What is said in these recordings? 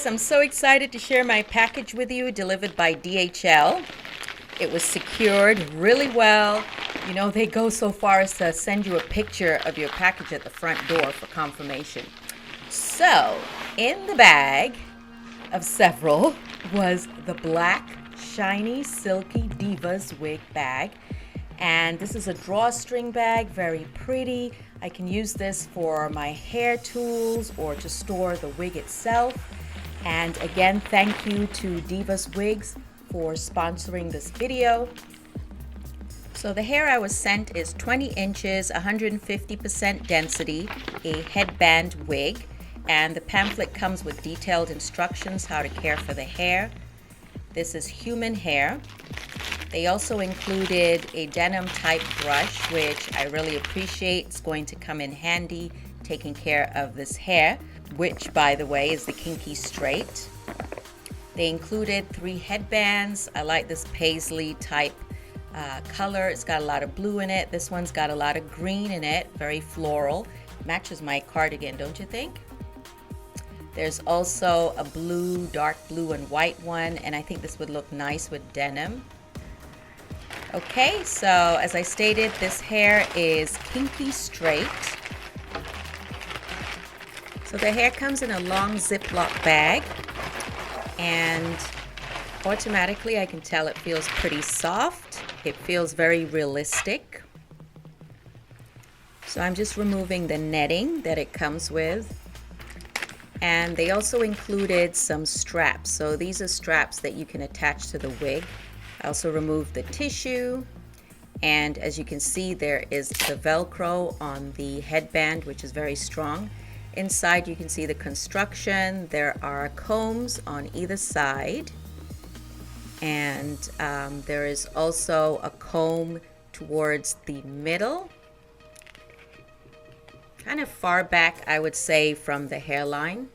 guys, I'm so excited to share my package with you, delivered by DHL. It was secured really well. You know, they go so far as to send you a picture of your package at the front door for confirmation. So, in the bag of several was the black, shiny, silky Divaswig bag. And this is a drawstring bag, very pretty. I can use this for my hair tools or to store the wig itself. And again, thank you to Divaswigs for sponsoring this video. So the hair I was sent is 20 inches, 150% density, a headband wig. And the pamphlet comes with detailed instructions how to care for the hair. This is human hair. They also included a denim type brush, which I really appreciate. It's going to come in handy taking care of this hair, which by the way is the kinky straight. They included 3 headbands. I like this paisley type color. It's got a lot of blue in it. This one's got a lot of green in it, very floral. Matches my cardigan, don't you think? There's also a blue, dark blue and white one, and I think this would look nice with denim. Okay, so as I stated, this hair is kinky straight. So the hair comes in a long Ziploc bag, and automatically I can tell it feels pretty soft. It feels very realistic. So I'm just removing the netting that it comes with. And they also included some straps. So these are straps that you can attach to the wig. I also removed the tissue, and as you can see, there is the Velcro on the headband, which is very strong. Inside you can see the construction. There are combs on either side, and there is also a comb towards the middle, kind of far back, I would say, from the hairline.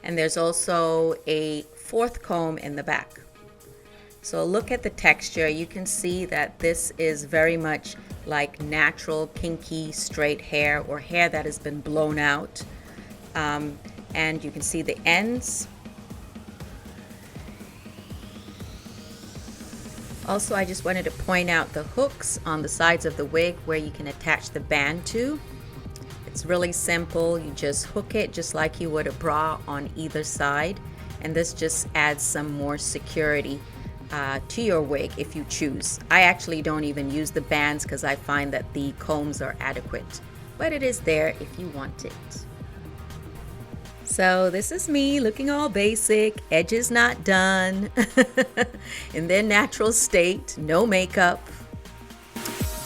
And there's also a 4th comb in the back. So look at the texture. You can see that this is very much like natural, kinky, straight hair, or hair that has been blown out. And you can see the ends. Also, I just wanted to point out the hooks on the sides of the wig where you can attach the band to. It's really simple. You just hook it just like you would a bra on either side. And this just adds some more security to your wig if you choose. I actually don't even use the bands because I find that the combs are adequate, but it is there if you want it. So this is me looking all basic, edges not done, in their natural state, no makeup.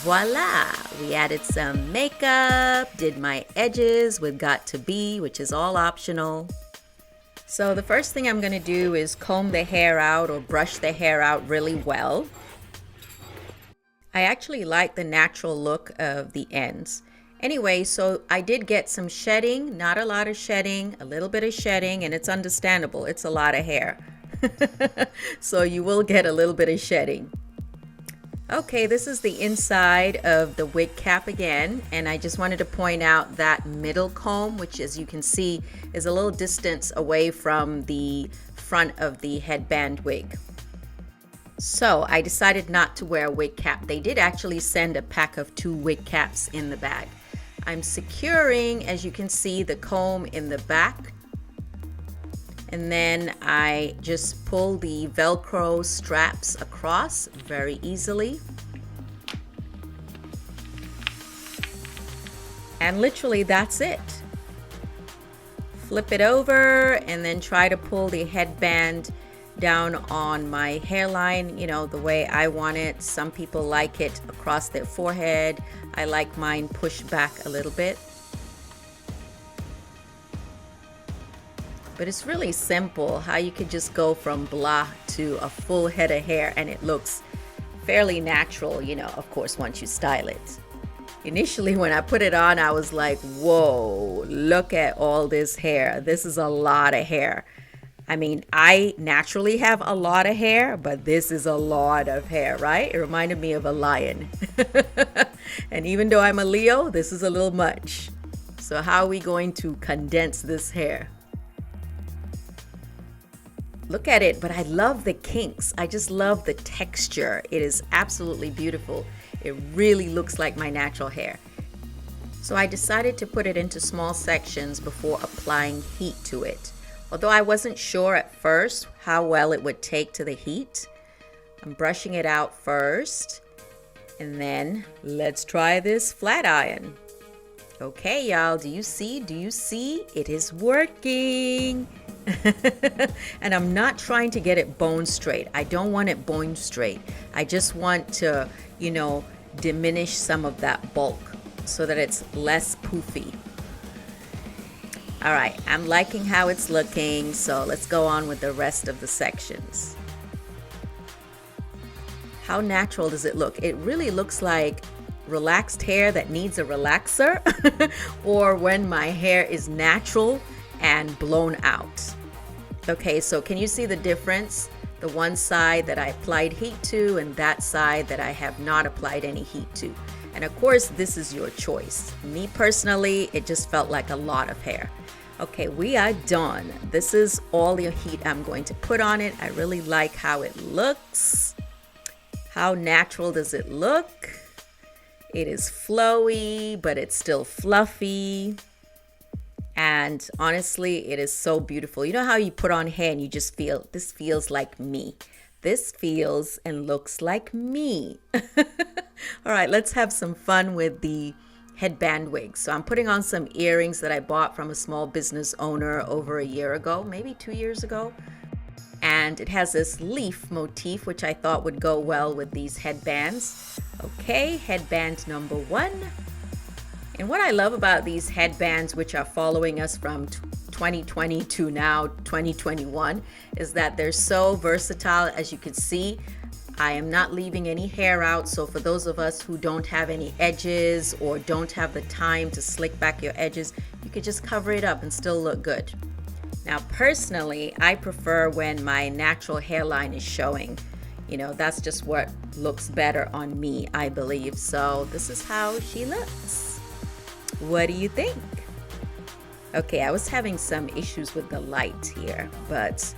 Voila, we added some makeup, did my edges with Got To Be, which is all optional. So the first thing I'm going to do is comb the hair out or brush the hair out really well. I actually like the natural look of the ends. Anyway, so I did get some shedding, not a lot of shedding, a little bit of shedding, and it's understandable. It's a lot of hair. So you will get a little bit of shedding. Okay, this is the inside of the wig cap again, and I just wanted to point out that middle comb, which as you can see is a little distance away from the front of the headband wig. So I decided not to wear a wig cap. They did actually send a pack of 2 wig caps in the bag. I'm securing, as you can see, the comb in the back. And then I just pull the Velcro straps across very easily. And literally that's it. Flip it over and then try to pull the headband down on my hairline, you know, the way I want it. Some people like it across their forehead. I like mine pushed back a little bit. But it's really simple how you could just go from blah to a full head of hair, and it looks fairly natural, you know, of course, once you style it. Initially, when I put it on, I was like, whoa, look at all this hair. This is a lot of hair. I mean, I naturally have a lot of hair, but this is a lot of hair, right? It reminded me of a lion. And even though I'm a Leo, this is a little much. So how are we going to condense this hair? Look at it, but I love the kinks. I just love the texture. It is absolutely beautiful. It really looks like my natural hair. So I decided to put it into small sections before applying heat to it. Although I wasn't sure at first how well it would take to the heat. I'm brushing it out first. And then let's try this flat iron. Okay, y'all, do you see? Do you see? It is working. And I'm not trying to get it bone straight. I don't want it bone straight. I just want to, diminish some of that bulk so that it's less poofy. All right, I'm liking how it's looking, so let's go on with the rest of the sections. How natural does it look? It really looks like relaxed hair that needs a relaxer or when my hair is natural and blown out. Okay, so can you see the difference? The one side that I applied heat to and that side that I have not applied any heat to. And of course, this is your choice. Me personally, it just felt like a lot of hair. Okay, we are done. This is all the heat I'm going to put on it. I really like how it looks. How natural does it look? It is flowy, but it's still fluffy. And honestly, it is so beautiful. You know how you put on hair and you just feel, this feels like me. This feels and looks like me. All right, let's have some fun with the headband wig. So I'm putting on some earrings that I bought from a small business owner over a year ago, maybe 2 years ago. And it has this leaf motif, which I thought would go well with these headbands. Okay, headband number 1. And what I love about these headbands, which are following us from 2020 to now 2021, is that they're so versatile. As you can see, I am not leaving any hair out. So for those of us who don't have any edges or don't have the time to slick back your edges, you could just cover it up and still look good. Now, personally, I prefer when my natural hairline is showing. That's just what looks better on me, I believe. So this is how she looks. What do you think? Okay, I was having some issues with the light here, but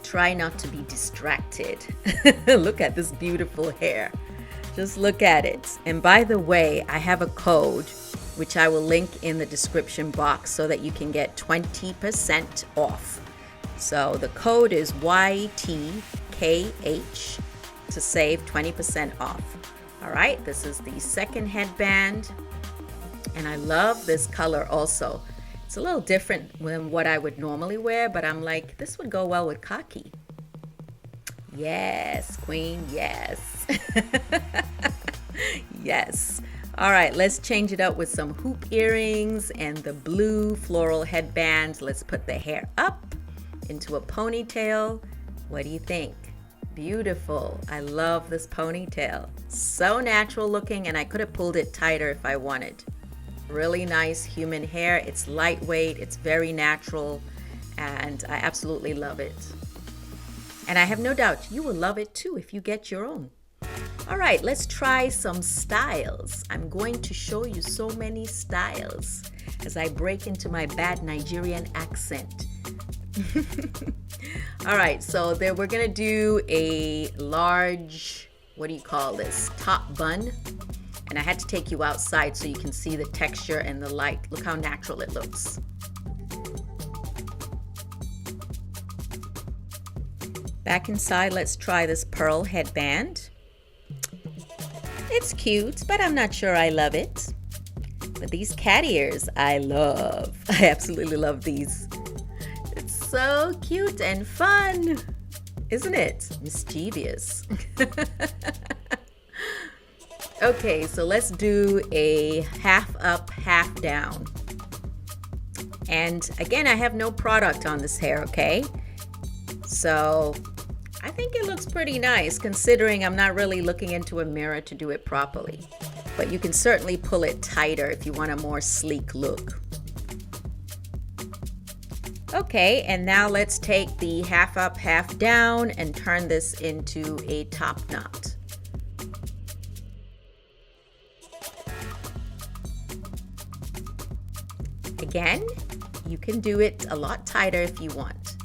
try not to be distracted. Look at this beautiful hair. Just look at it. And by the way, I have a code which I will link in the description box so that you can get 20% off. So the code is YTKH to save 20% off. All right, this is the second headband. And I love this color also. It's a little different than what I would normally wear, but I'm like, this would go well with khaki. Yes, queen, yes. Yes. All right, let's change it up with some hoop earrings and the blue floral headband. Let's put the hair up into a ponytail. What do you think? Beautiful. I love this ponytail. So natural looking, and I could have pulled it tighter if I wanted. Really nice human hair. It's lightweight, it's very natural, and I absolutely love it. And I have no doubt you will love it too if you get your own. All right, let's try some styles. I'm going to show you so many styles as I break into my bad Nigerian accent. All right, so there we're gonna do a large, what do you call this, top bun. And I had to take you outside so you can see the texture and the light. Look how natural it looks. Back inside, let's try this pearl headband. It's cute, but I'm not sure I love it. But these cat ears, I love. I absolutely love these. It's so cute and fun, isn't it? Mischievous. Okay, so let's do a half up, half down. And again, I have no product on this hair, okay? So I think it looks pretty nice considering I'm not really looking into a mirror to do it properly. But you can certainly pull it tighter if you want a more sleek look. Okay, and now let's take the half up, half down and turn this into a top knot. Again, you can do it a lot tighter if you want.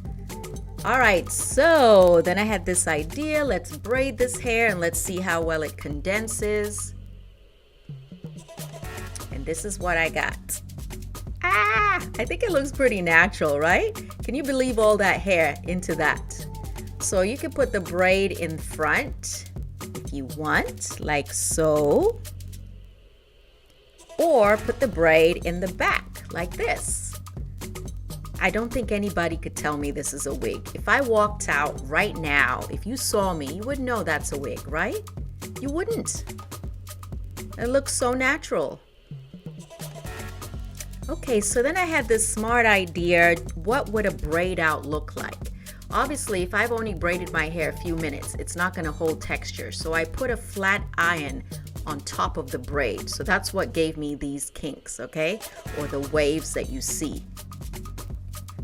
All right, so then I had this idea. Let's braid this hair and let's see how well it condenses. And this is what I got. I think it looks pretty natural, right? Can you believe all that hair into that? So you can put the braid in front if you want, like so. Or put the braid in the back, like this. I don't think anybody could tell me this is a wig. If I walked out right now, if you saw me, you wouldn't know that's a wig, right? You wouldn't. It looks so natural. Okay, so then I had this smart idea. What would a braid out look like? Obviously, if I've only braided my hair a few minutes, it's not going to hold texture. So I put a flat iron on top of the braid. So that's what gave me these kinks, okay? Or the waves that you see.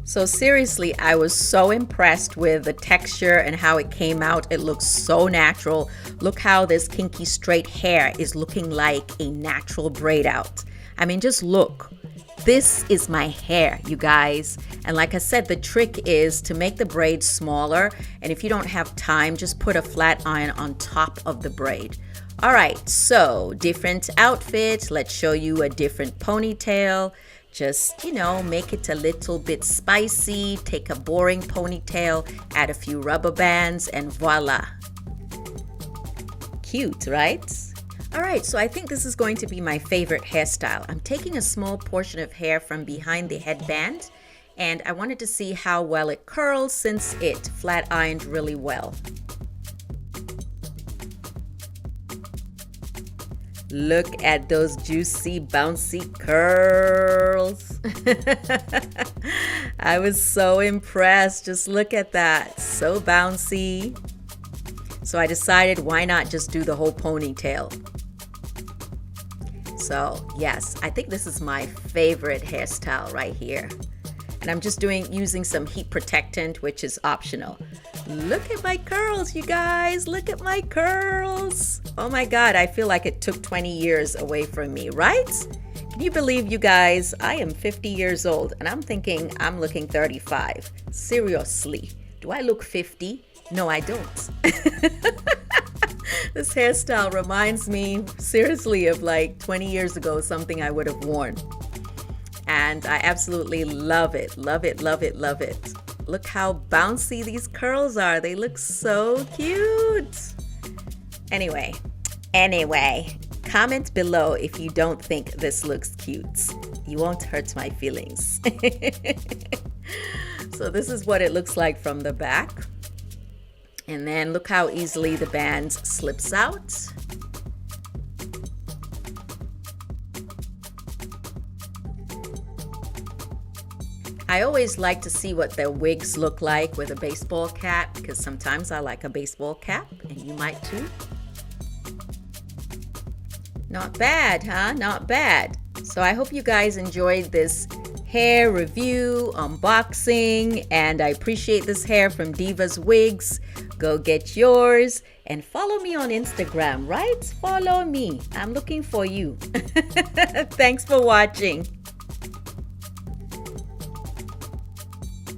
So seriously, I was so impressed with the texture and how it came out. It looks so natural. Look how this kinky straight hair is looking like a natural braid out. I mean, just look. This is my hair, you guys. And like I said, the trick is to make the braid smaller. And if you don't have time, just put a flat iron on top of the braid. All right, so different outfit. Let's show you a different ponytail. Just, you know, make it a little bit spicy. Take a boring ponytail, add a few rubber bands, and voila. Cute, right? All right, so I think this is going to be my favorite hairstyle. I'm taking a small portion of hair from behind the headband, and I wanted to see how well it curls since it flat ironed really well. Look at those juicy, bouncy curls. I was so impressed. Just look at that. So bouncy. So I decided, why not just do the whole ponytail? So yes, I think this is my favorite hairstyle right here. And I'm just using some heat protectant, which is optional. Look at my curls, you guys. Look at my curls. Oh my God, I feel like it took 20 years away from me, right? Can you believe, you guys, I am 50 years old and I'm thinking I'm looking 35. Seriously, do I look 50? No, I don't. This hairstyle reminds me seriously of like 20 years ago, something I would have worn. And I absolutely love it, love it, love it, love it. Look how bouncy these curls are. They look so cute. Anyway, comment below if you don't think this looks cute. You won't hurt my feelings. So this is what it looks like from the back. And then look how easily the band slips out. I always like to see what their wigs look like with a baseball cap, because sometimes I like a baseball cap, and you might too. Not bad, huh? Not bad. So I hope you guys enjoyed this hair review, unboxing, and I appreciate this hair from Divaswigs. Go get yours and follow me on Instagram, right? Follow me. I'm looking for you. Thanks for watching.